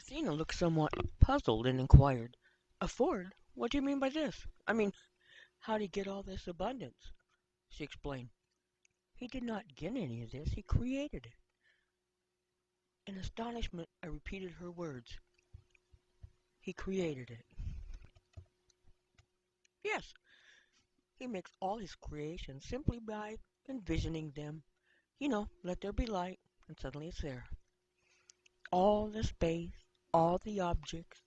Athena looked somewhat puzzled and inquired, "Afford? What do you mean by this? I mean, how did he get all this abundance?" She explained, "He did not get any of this, he created it." In astonishment, I repeated her words. He created it. Yes, he makes all his creations simply by envisioning them. Let there be light, and suddenly it's there. All the space, all the objects,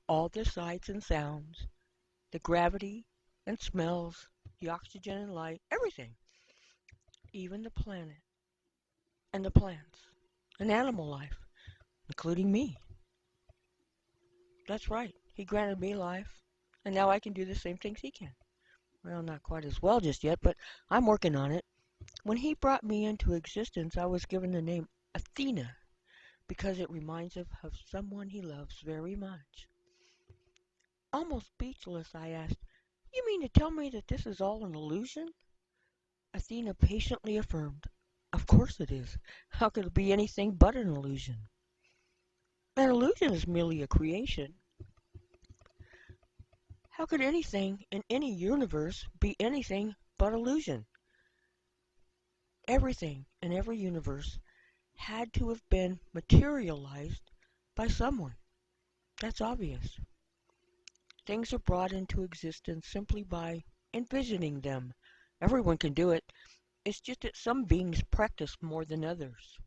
all the sights and sounds, the gravity and smells, the oxygen and light, everything, even the planet and the plants and animal life, including me. That's right, he granted me life, and now I can do the same things he can. Well, not quite as well just yet, but I'm working on it. When he brought me into existence, I was given the name Athena because it reminds him of someone he loves very much. Almost speechless, I asked, "You mean to tell me that this is all an illusion?" Athena patiently affirmed, "Of course it is. How could it be anything but an illusion? An illusion is merely a creation. How could anything in any universe be anything but illusion? Everything in every universe had to have been materialized by someone. That's obvious. Things are brought into existence simply by envisioning them. Everyone can do it. It's just that some beings practice more than others.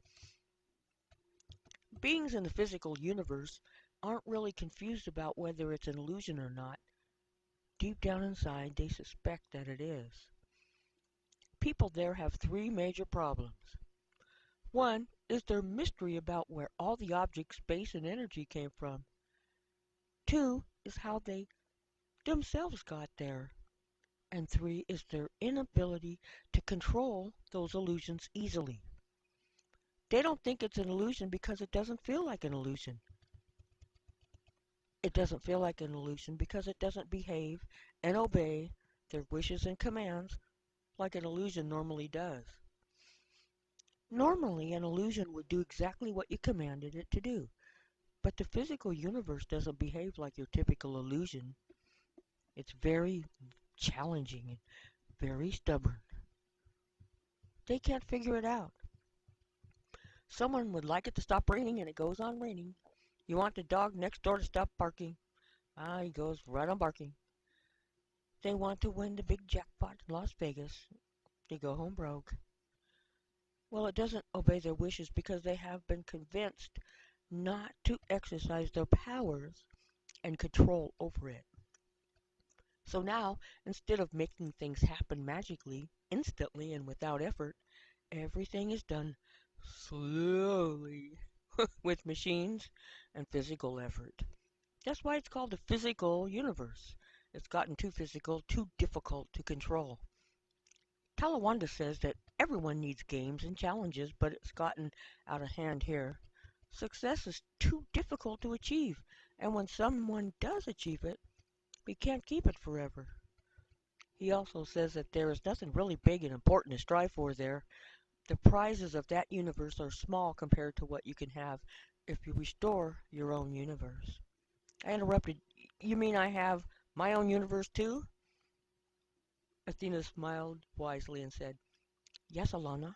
Beings in the physical universe aren't really confused about whether it's an illusion or not. Deep down inside, they suspect that it is. People there have three major problems. One is their mystery about where all the objects, space, and energy came from. Two is how they themselves got there. And three is their inability to control those illusions easily. They don't think it's an illusion because it doesn't feel like an illusion. It doesn't feel like an illusion because it doesn't behave and obey their wishes and commands like an illusion normally does. Normally, an illusion would do exactly what you commanded it to do, but the physical universe doesn't behave like your typical illusion. It's very challenging and very stubborn. They can't figure it out. Someone would like it to stop raining and it goes on raining. You want the dog next door to stop barking. He goes right on barking. They want to win the big jackpot in Las Vegas. They go home broke. Well, it doesn't obey their wishes because they have been convinced not to exercise their powers and control over it. So now, instead of making things happen magically, instantly, and without effort, everything is done slowly with machines and physical effort. That's why it's called the physical universe. It's gotten too physical, too difficult to control. Talawanda says that everyone needs games and challenges, but it's gotten out of hand here. Success is too difficult to achieve, and when someone does achieve it, we can't keep it forever. He also says that there is nothing really big and important to strive for there. The prizes of that universe are small compared to what you can have if you restore your own universe. I interrupted. "You mean I have my own universe too?" Athena smiled wisely and said, "Yes, Alana,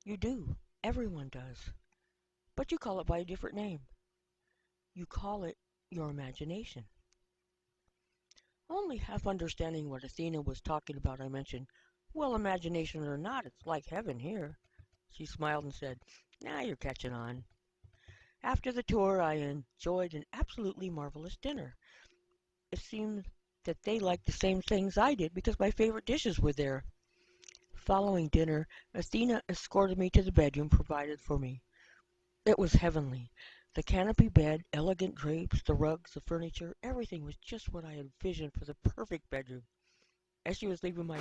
you do. Everyone does. But you call it by a different name. You call it your imagination." Only half understanding what Athena was talking about, I mentioned, "Well, imagination or not, it's like heaven here." She smiled and said, "Now you're catching on." After the tour, I enjoyed an absolutely marvelous dinner. It seemed that they liked the same things I did because my favorite dishes were there. Following dinner, Athena escorted me to the bedroom provided for me. It was heavenly. The canopy bed, elegant drapes, the rugs, the furniture, everything was just what I had envisioned for the perfect bedroom. As she was leaving my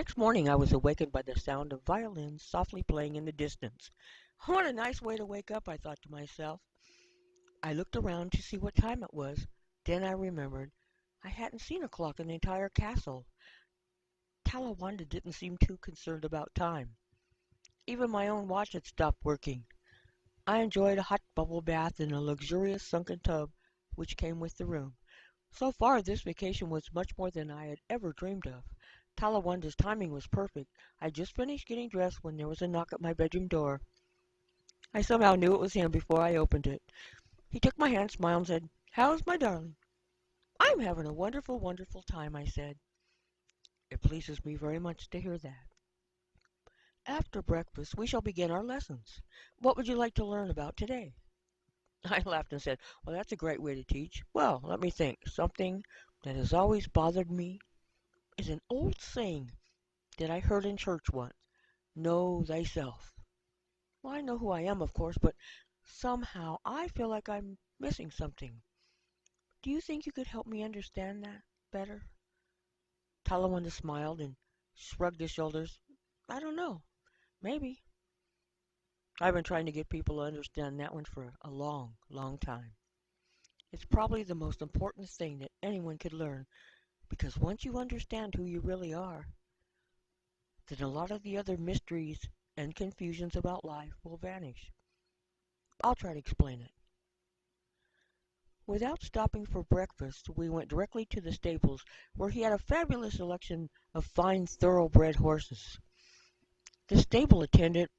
next morning I was awakened by the sound of violins softly playing in the distance. What a nice way to wake up, I thought to myself. I looked around to see what time it was. Then I remembered I hadn't seen a clock in the entire castle. Talawanda didn't seem too concerned about time. Even my own watch had stopped working. I enjoyed a hot bubble bath in a luxurious sunken tub which came with the room. So far this vacation was much more than I had ever dreamed of. Talawanda's timing was perfect. I just finished getting dressed when there was a knock at my bedroom door. I somehow knew it was him before I opened it. He took my hand, smiled, and said, "How's my darling?" "I'm having a wonderful, wonderful time," I said. "It pleases me very much to hear that. After breakfast we shall begin our lessons. What would you like to learn about today?" I laughed and said, "Well, that's a great way to teach. Well, let me think. Something that has always bothered me is an old saying that I heard in church once. Know thyself. Well, I know who I am, of course, but somehow I feel like I'm missing something. Do you think you could help me understand that better?" Talawanda smiled and shrugged his shoulders. "I don't know. Maybe. I've been trying to get people to understand that one for a long, long time. It's probably the most important thing that anyone could learn, because once you understand who you really are, then a lot of the other mysteries and confusions about life will vanish. I'll try to explain it." Without stopping for breakfast, we went directly to the stables, where he had a fabulous selection of fine thoroughbred horses. The stable attendant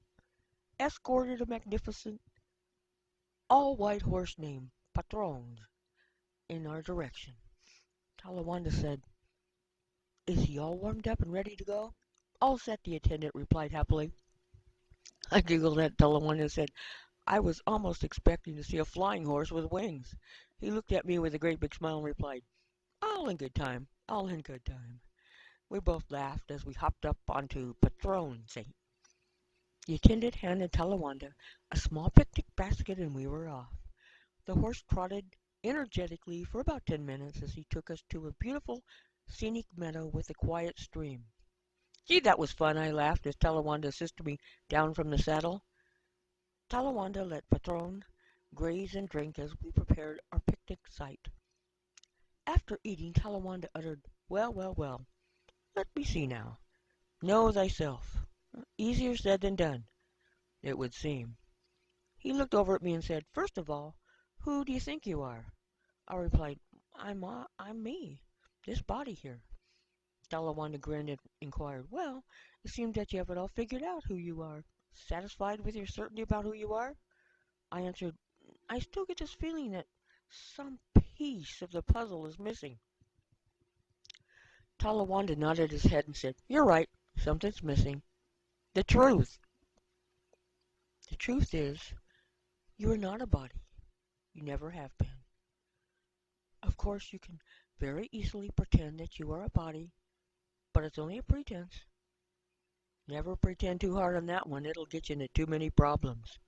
escorted a magnificent all-white horse named Patron in our direction. Talawanda said, "Is he all warmed up and ready to go?" "All set," the attendant replied happily. I giggled at Talawanda and said I was almost expecting to see a flying horse with wings. He looked at me with a great big smile and replied, "All in good time, all in good time." We both laughed as we hopped up onto Patron's seat. The attendant handed Talawanda a small picnic basket and we were off. The horse trotted energetically for about 10 minutes as he took us to a beautiful scenic meadow with a quiet stream. "Gee, that was fun," I laughed as Talawanda assisted me down from the saddle. Talawanda let Patron graze and drink as we prepared our picnic site. After eating, Talawanda uttered, "Well, well, well, let me see now. Know thyself. Easier said than done, it would seem." He looked over at me and said, "First of all, who do you think you are?" I replied, I'm me, this body here." Talawanda grinned and inquired, "Well, it seems that you have it all figured out who you are. Satisfied with your certainty about who you are?" I answered, "I still get this feeling that some piece of the puzzle is missing." Talawanda nodded his head and said, "You're right, something's missing. The truth. The truth is, you are not a body. You never have been. Of course, you can very easily pretend that you are a body, but it's only a pretense. Never pretend too hard on that one, it'll get you into too many problems.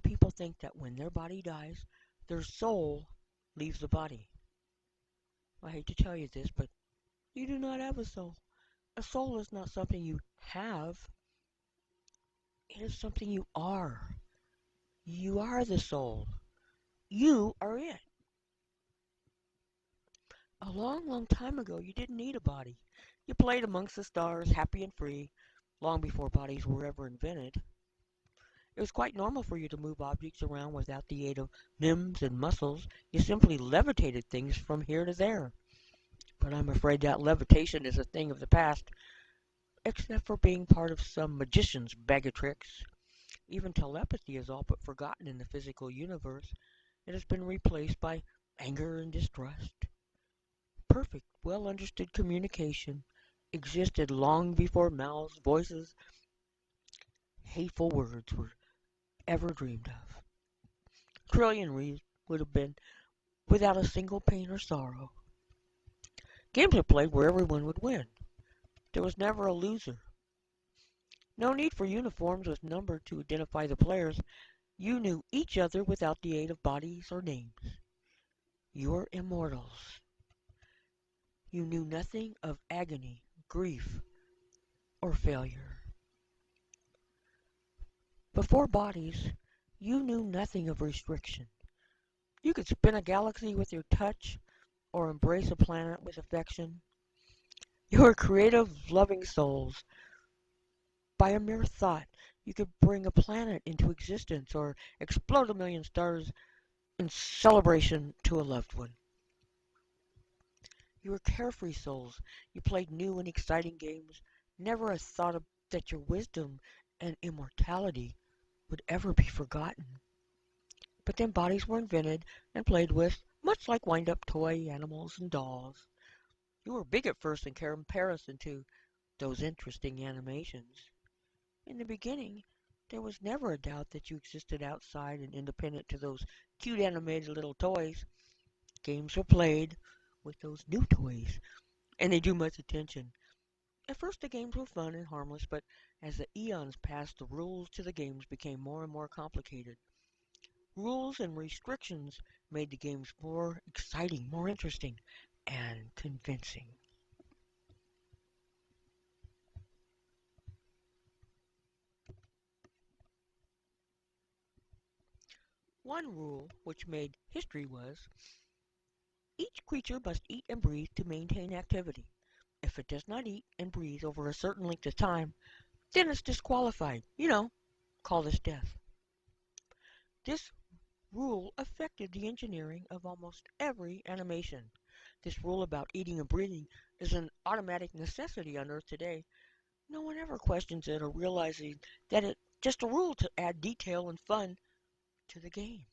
People think that when their body dies, their soul leaves the body. I hate to tell you this, but you do not have a soul. A soul is not something you have, it is something you are. You are the soul. You are it. A long, long time ago, you didn't need a body. You played amongst the stars, happy and free, long before bodies were ever invented. It was quite normal for you to move objects around without the aid of limbs and muscles. You simply levitated things from here to there. But I'm afraid that levitation is a thing of the past, except for being part of some magician's bag of tricks. Even telepathy is all but forgotten in the physical universe. It has been replaced by anger and distrust. Perfect, well-understood communication existed long before mouths, voices, hateful words were ever dreamed of. Trillion reasons would have been without a single pain or sorrow. Games were played where everyone would win. There was never a loser. No need for uniforms with numbers to identify the players. You knew each other without the aid of bodies or names. You were immortals. You knew nothing of agony, grief, or failure. Before bodies, you knew nothing of restriction. You could spin a galaxy with your touch or embrace a planet with affection. You were creative, loving souls. By a mere thought, you could bring a planet into existence or explode a million stars in celebration to a loved one. You were carefree souls. You played new and exciting games. Never a thought of, that your wisdom and immortality would ever be forgotten. But then bodies were invented and played with, much like wind-up toy animals and dolls. You were big at first in comparison to those interesting animations. In the beginning, there was never a doubt that you existed outside and independent to those cute animated little toys. Games were played with those new toys, and they drew much attention. At first the games were fun and harmless, but as the eons passed, the rules to the games became more and more complicated. Rules and restrictions made the games more exciting, more interesting, and convincing. One rule which made history was each creature must eat and breathe to maintain activity. If it does not eat and breathe over a certain length of time, then it's disqualified. Call this death. This rule affected the engineering of almost every animation. This rule about eating and breathing is an automatic necessity on Earth today. No one ever questions it or realizes that it's just a rule to add detail and fun to the game.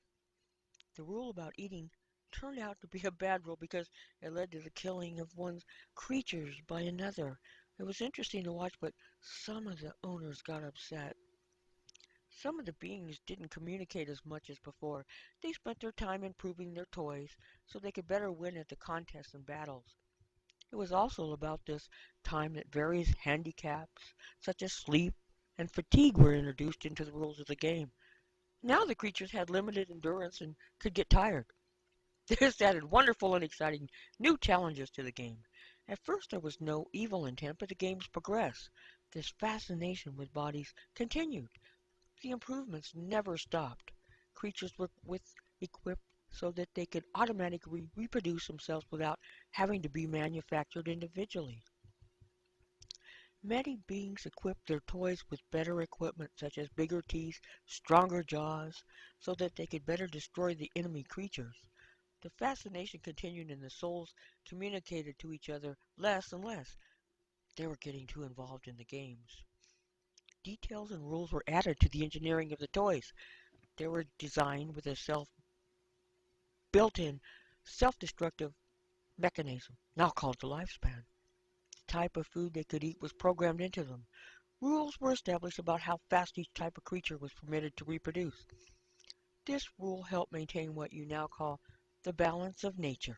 The rule about eating turned out to be a bad rule because it led to the killing of one's creatures by another. It was interesting to watch, but some of the owners got upset. Some of the beings didn't communicate as much as before. They spent their time improving their toys so they could better win at the contests and battles. It was also about this time that various handicaps, such as sleep and fatigue, were introduced into the rules of the game. Now the creatures had limited endurance and could get tired. This added wonderful and exciting new challenges to the game. At first there was no evil intent, but the game's progress. This fascination with bodies continued. The improvements never stopped. Creatures were equipped so that they could automatically reproduce themselves without having to be manufactured individually. Many beings equipped their toys with better equipment such as bigger teeth, stronger jaws, so that they could better destroy the enemy creatures. The fascination continued and the souls communicated to each other less and less. They were getting too involved in the games. Details and rules were added to the engineering of the toys. They were designed with a built-in self-destructive mechanism, now called the lifespan. The type of food they could eat was programmed into them. Rules were established about how fast each type of creature was permitted to reproduce. This rule helped maintain what you now call the balance of nature.